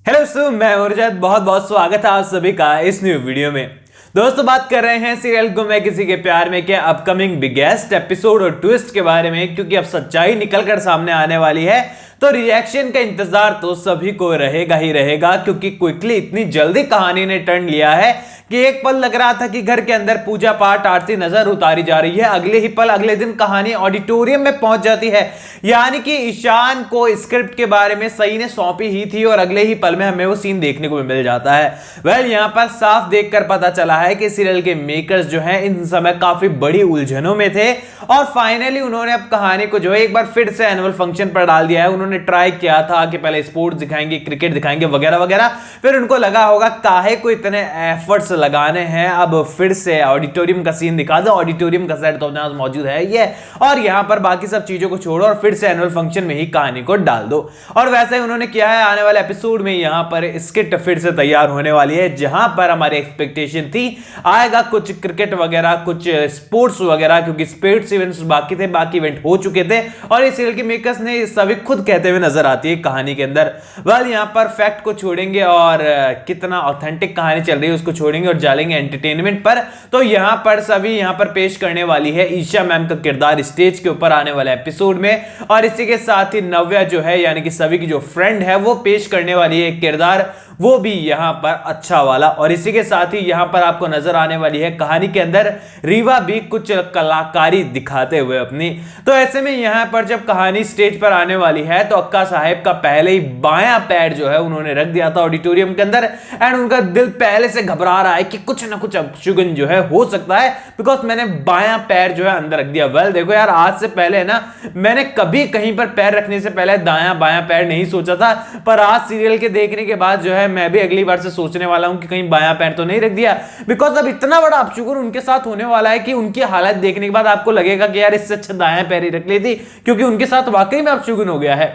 Hello दोस्तों, मैं उर्जत। बहुत बहुत स्वागत है आप सभी का इस न्यू वीडियो में। दोस्तों, बात कर रहे हैं सीरियल गुम है किसी के प्यार में के अपकमिंग बिगेस्ट एपिसोड और ट्विस्ट के बारे में, क्योंकि अब सच्चाई निकल कर सामने आने वाली है। तो रिएक्शन का इंतजार तो सभी को रहेगा ही रहेगा, क्योंकि क्विकली इतनी जल्दी कहानी ने टर्न लिया है कि एक पल लग रहा था कि घर के अंदर पूजा पाठ आरती नजर उतारी जा रही है, अगले ही पल अगले दिन कहानी ऑडिटोरियम में पहुंच जाती है। यानी कि ईशान को स्क्रिप्ट के बारे में सही ने सौंपी ही थी और अगले ही पल में हमें वो सीन देखने को मिल जाता है। वेल, यहां पर साफ देखकर पता चला है कि सीरियल के मेकर्स जो हैं इन समय काफी बड़ी उलझनों में थे और फाइनली उन्होंने अब कहानी को जो है एक बार फिर से एनुअल फंक्शन पर डाल दिया है। उन्होंने ट्राई किया था कि पहले स्पोर्ट्स दिखाएंगे, क्रिकेट दिखाएंगे वगैरह वगैरह, फिर उनको लगा होगा काहे को इतने एफर्ट्स लगाने हैं, अब फिर से ऑडिटोरियम का सीन दिखा दो। ऑडिटोरियम का सेट तो मौजूद है ये, और यहां पर बाकी सब चीजों को छोड़ो और फिर से एनुअल फंक्शन में ही कहानी को डाल दो। और वैसे ही उन्होंने किया है। आने वाले एपिसोड में यहां पर स्किट फिर से तैयार होने वाली है, जहां पर हमारी एक्सपेक्टेशन थी आएगा कुछ क्रिकेट वगैरह, कुछ स्पोर्ट्स वगैरह, क्योंकि स्पोर्ट्स इवेंट्स बाकी थे, बाकी इवेंट हो चुके थे और इस सीरियल के मेकर्स ने सभी खुद कहते हुए नजर आती है कहानी के अंदर। वेल, यहां पर फैक्ट को छोड़ेंगे और कितना ऑथेंटिक कहानी चल रही है उसको छोड़ेंगे और जालेंगे एंटरटेनमेंट पर। तो यहां पर सभी यहां पर पेश करने वाली है ईशा मैम का किरदार स्टेज के ऊपर आने वाले एपिसोड में, और इसी के साथ ही नव्या जो है यानी कि सभी की जो फ्रेंड है वो पेश करने वाली है किरदार, वो भी यहां पर अच्छा वाला। और इसी के साथ ही यहां पर आपको नजर आने वाली है कहानी के अंदर रीवा भी कुछ कलाकारी दिखाते हुए अपनी। तो ऐसे में यहां पर जब कहानी स्टेज पर आने वाली है तो अक्का साहेब का पहले ही बायां पैर जो है उन्होंने रख दिया था ऑडिटोरियम के अंदर, एंड उनका दिल पहले से घबरा रहा है कि कुछ ना कुछ अपशगुन जो है हो सकता है, बिकॉज मैंने बायां पैर जो है अंदर रख दिया। वेल, देखो यार, आज से पहले ना मैंने कभी कहीं पर पैर रखने से पहले दायां बायां पैर नहीं सोचा था, पर आज सीरियल के देखने के बाद जो है मैं भी अगली बार से सोचने वाला हूं कि कहीं बायां पैर तो नहीं रख दिया, बिकॉज अब इतना बड़ा अपशगुन उनके साथ होने वाला है कि उनकी हालत देखने के बाद आपको लगेगा कि यार इससे अच्छा दायां पैर ही रख ली थी, क्योंकि उनके साथ वाकई में अपशगुन हो गया है।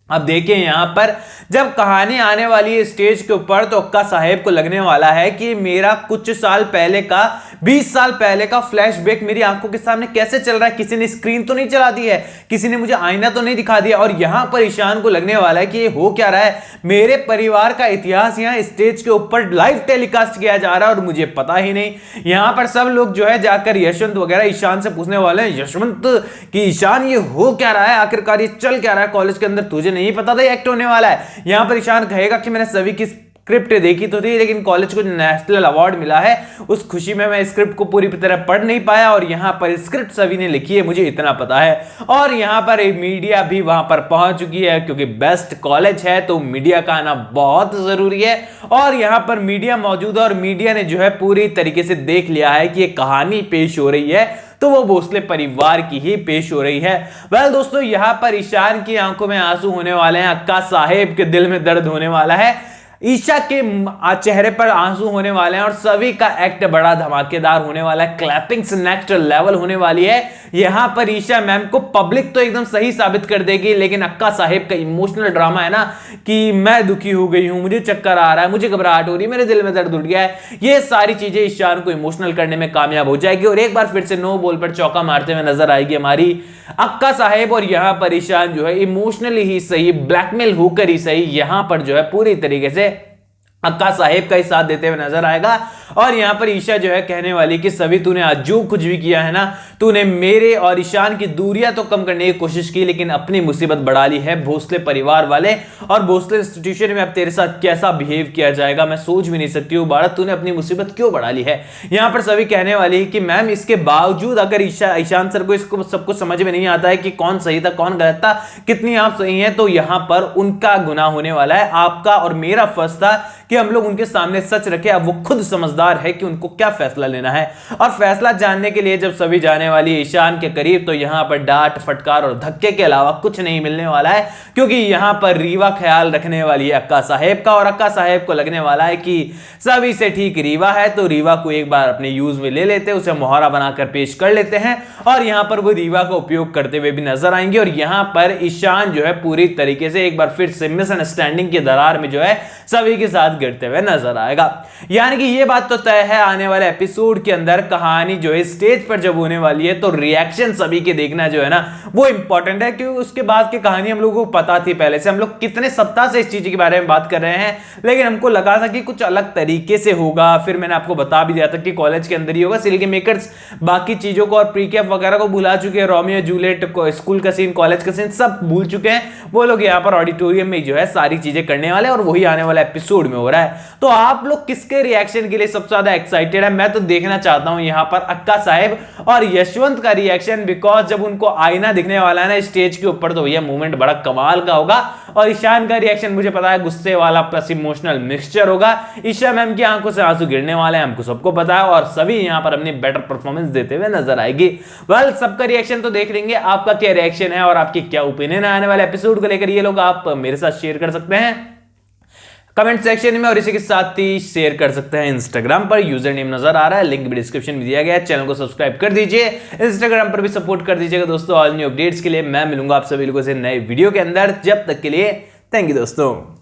अब देखिए यहां पर जब कहानी आने वाली है स्टेज के ऊपर तो अक्का साहेब को लगने वाला है कि मेरा कुछ साल पहले का, 20 साल पहले का फ्लैशबैक मेरी आंखों के सामने कैसे चल रहा है। किसी ने स्क्रीन तो नहीं चला दी है, किसी ने मुझे आईना तो नहीं दिखा दिया। और यहां पर ईशान को लगने वाला है कि ये हो क्या रहा है, मेरे परिवार का इतिहास यहां स्टेज के ऊपर लाइव टेलीकास्ट किया जा रहा है और मुझे पता ही नहीं। यहां पर सब लोग जो है जाकर यशवंत वगैरह ईशान से पूछने वाले हैं, यशवंत कि ईशान ये हो क्या रहा है, आखिरकार ये चल क्या रहा है कॉलेज के अंदर, तुझे नहीं पता था एक्ट होने वाला है। यहां पर ईशान कहेगा कि मैंने सभी की स्क्रिप्ट देखी तो थी, लेकिन कॉलेज को नेशनल अवार्ड मिला है, उस खुशी में मैं स्क्रिप्ट को पूरी तरह पढ़ नहीं पाया और यहां पर स्क्रिप्ट सभी ने लिखी है, मुझे इतना पता है। और यहां पर मीडिया भी वहां पर पहुंच चुकी है, क्योंकि बेस्ट कॉलेज है तो मीडिया का आना बहुत जरूरी है। और यहां पर मीडिया मौजूद है और मीडिया ने जो है पूरी तरीके से देख लिया है कि ये कहानी पेश हो रही है तो वो भोसले परिवार की ही पेश हो रही है। वेल दोस्तों, यहां पर ईशान की आंखों में आंसू होने वाले हैं, अक्का साहेब के दिल में दर्द होने वाला है, ईशा के चेहरे पर आंसू होने वाले हैं और सभी का एक्ट बड़ा धमाकेदार होने वाला है। क्लैपिंग्स नेक्स्ट लेवल होने वाली है। यहां पर ईशा मैम को पब्लिक तो एकदम सही साबित कर देगी, लेकिन अक्का साहेब का इमोशनल ड्रामा है ना कि मैं दुखी हो गई हूं, मुझे चक्कर आ रहा है, मुझे घबराहट हो रही है, मेरे दिल में दर्द उठ गया है, ये सारी चीजें ईशान को इमोशनल करने में कामयाब हो जाएगी और एक बार फिर से नो बॉल पर चौका मारते हुए नजर आएगी हमारी अक्का साहेब। और यहां पर ईशान जो है इमोशनली ही सही, ब्लैकमेल होकर ही सही, यहां पर जो है पूरी तरीके से अक्का साहेब का ही साथ देते हुए नजर आएगा। और यहां पर ईशा जो है कहने वाली कि सभी तूने आज जो कुछ भी किया है ना, तूने मेरे और ईशान की दूरियां तो कम करने की कोशिश की, लेकिन अपनी मुसीबत बढ़ा ली है भोसले परिवार वाले, और भोसले इंस्टीट्यूशन में अब तेरे साथ कैसा बिहेव किया जाएगा मैं सोच भी नहीं सकती हूँ। भारत, तूने अपनी मुसीबत क्यों बढ़ा ली है। यहां पर सभी कहने वाली है कि मैम इसके बावजूद अगर ईशान सर को इसको सबको समझ में नहीं आता है कि कौन सही था कौन गलत था, कितनी आप सही हैं, तो यहां पर उनका गुनाह होने वाला है। आपका और मेरा फर्ज था कि हम लोग उनके सामने सच रखें। अब वो खुद समझदार है कि उनको क्या फैसला लेना है, और फैसला जानने के लिए जब सभी जाने वाली ईशान के करीब तो यहां पर डांट फटकार और धक्के के अलावा कुछ नहीं मिलने वाला है, क्योंकि यहां पर रीवा ख्याल रखने वाली है अक्का साहेब का, और अक्का साहेब को लगने वाला है कि सभी से ठीक रीवा है तो रीवा को एक बार अपने यूज में ले लेते हैं, उसे मोहरा बनाकर पेश कर लेते हैं और यहां पर वो रीवा का उपयोग करते हुए भी नजर आएंगे। और यहां पर ईशान जो है पूरी तरीके से एक बार फिर से मिसअंडरस्टैंडिंग की दरार में जो है सभी के साथ गिरते हुए नजर आएगा। यानी कि ये बात तो तय है, आने वाले एपिसोड के अंदर कहानी जो है स्टेज पर जब होने वाली है तो रिएक्शन सभी के देखना जो है ना वो इंपॉर्टेंट है, क्योंकि उसके बाद की कहानी हम लोगों को पता थी पहले से। हम लोग कितने सप्ताह से इस चीज के बारे में बात कर रहे हैं, लेकिन हमको लगा था कि कुछ अलग तरीके से होगा। फिर मैंने आपको बता भी दिया था कि कॉलेज के अंदर ही होगा। सिल्की मेकर्स बाकी चीजों को और प्रीकैप वगैरह को भुला चुके हैं, रोमियो जूलियट स्कूल का सीन, कॉलेज का सीन सब भूल चुके हैं। वो लोग यहाँ पर ऑडिटोरियम में जो है सारी चीजें करने वाले और वही आने वाला एपिसोड में हो रहा है। तो आप लोग किसके रिएक्शन के लिए सबसे ज्यादा एक्साइटेड है? मैं तो देखना चाहता हूं यहाँ पर अक्का साहेब और यशवंत का रिएक्शन, बिकॉज जब उनको आईना दिखने वाला है ना स्टेज के ऊपर तो भैया मूवमेंट बड़ा कमाल का होगा। और ईशान का रिएक्शन मुझे पता है गुस्से वाला प्लस इमोशनल मिक्सचर होगा। ईशा मैम की आंखों से आंसू गिरने वाले हैं, हमको सबको पता है, और सभी यहाँ पर अपनी बेटर परफॉर्मेंस देते हुए नजर आएगी। वेल, सबका रिएक्शन तो देख लेंगे, आपका क्या रिएक्शन है और आपकी क्या ओपिनियन है आने वाले एपिसोड को लेकर, ये लोग आप मेरे साथ शेयर कर सकते हैं कमेंट सेक्शन में, और इसी के साथ ही शेयर कर सकते हैं इंस्टाग्राम पर। यूजर नेम नजर आ रहा है, लिंक भी डिस्क्रिप्शन में दिया गया है। चैनल को सब्सक्राइब कर दीजिए, इंस्टाग्राम पर भी सपोर्ट कर दीजिएगा दोस्तों। ऑल न्यू अपडेट्स के लिए मैं मिलूंगा आप सभी लोगों से नए वीडियो के अंदर। जब तक के लिए थैंक यू दोस्तों।